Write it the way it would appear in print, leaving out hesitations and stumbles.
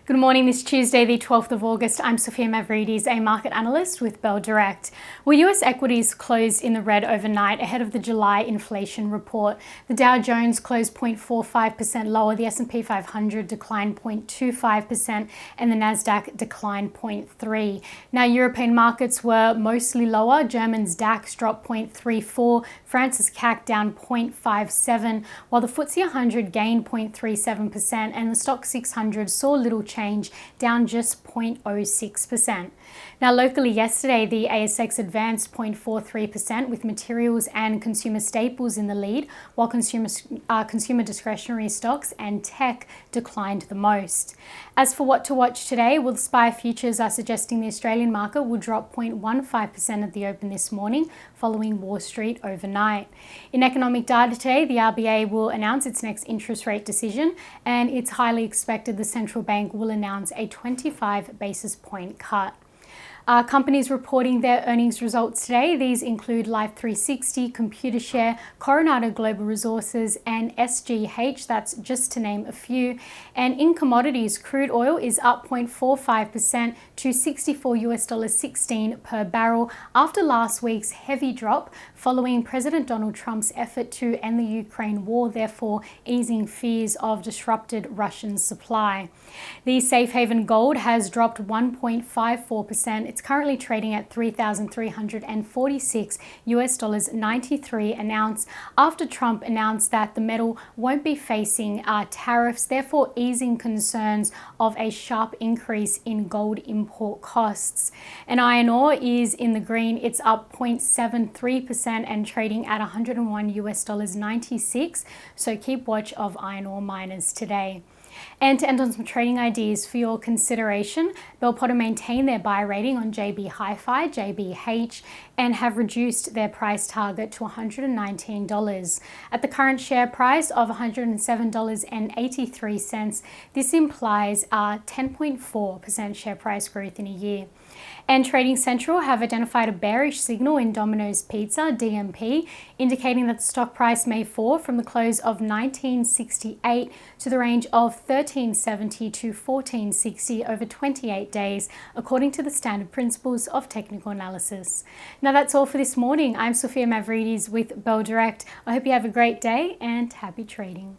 Good morning, this Tuesday, the 12th of August. I'm Sophia Mavridis, a market analyst with Bell Direct. Well, US equities closed in the red overnight ahead of the July inflation report. The Dow Jones closed 0.45% lower, the S&P 500 declined 0.25%, and the Nasdaq declined 0.3%. Now, European markets were mostly lower. German's DAX dropped 0.34%, France's CAC down 0.57%, while the FTSE 100 gained 0.37%, and the Stock 600 saw little change, down just 0.06%. Now, locally yesterday, the ASX advanced 0.43% with materials and consumer staples in the lead, while consumer discretionary stocks and tech declined the most. As for what to watch today, well, the SPI futures are suggesting the Australian market will drop 0.15% at the open this morning, following Wall Street overnight. In economic data today, the RBA will announce its next interest rate decision, and it's highly expected the central bank will announce a 25 basis point cut. Companies reporting their earnings results today. These include Life360, Computershare, Coronado Global Resources, and SGH. That's just to name a few. And in commodities, crude oil is up 0.45% to $64.16 per barrel after last week's heavy drop following President Donald Trump's effort to end the Ukraine war, therefore easing fears of disrupted Russian supply. The safe haven gold has dropped 1.54%. It's currently trading at $3,346 an ounce after Trump announced that the metal won't be facing tariffs, therefore easing concerns of a sharp increase in gold import costs. And iron ore is in the green. It's up 0.73% and trading at $101.96. So keep watch of iron ore miners today. And to end on some trading ideas for your consideration, Bell Potter maintain their buy rating on JB Hi-Fi, JBH, and have reduced their price target to $119. At the current share price of $107.83, this implies a 10.4% share price growth in a year. And Trading Central have identified a bearish signal in Domino's Pizza, DMP, indicating that the stock price may fall from the close of $19.68 to the range of $13.70 to $14.60 over 28 days, according to the standard principles of technical analysis. Now, that's all for this morning. I'm Sophia Mavridis with Bell Direct. I hope you have a great day and happy trading.